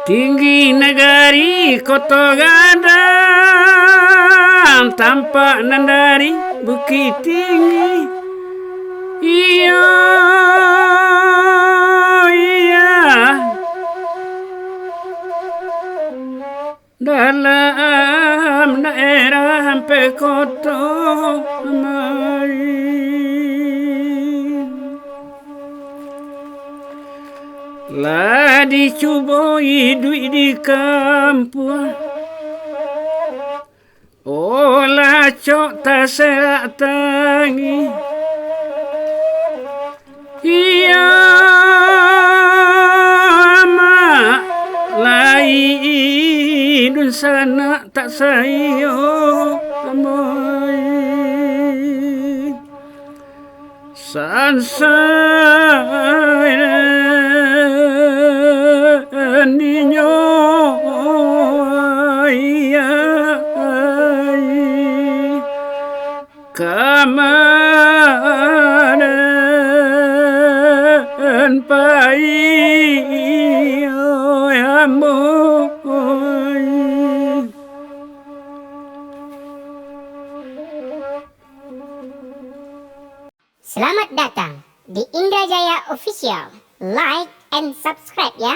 Tinggi negari kota gadang, tampak nan dari bukit tinggi. Iya, iya, dalam daerah sampai kota mari. Lah dicuboi duit di kampung, olah cok tak serak tangi. Iya, mak lain sana tak sayo amai. Sansai ninyo ayai kamanan pai amoy. Selamat datang di Indrajaya Official. Like and subscribe ya.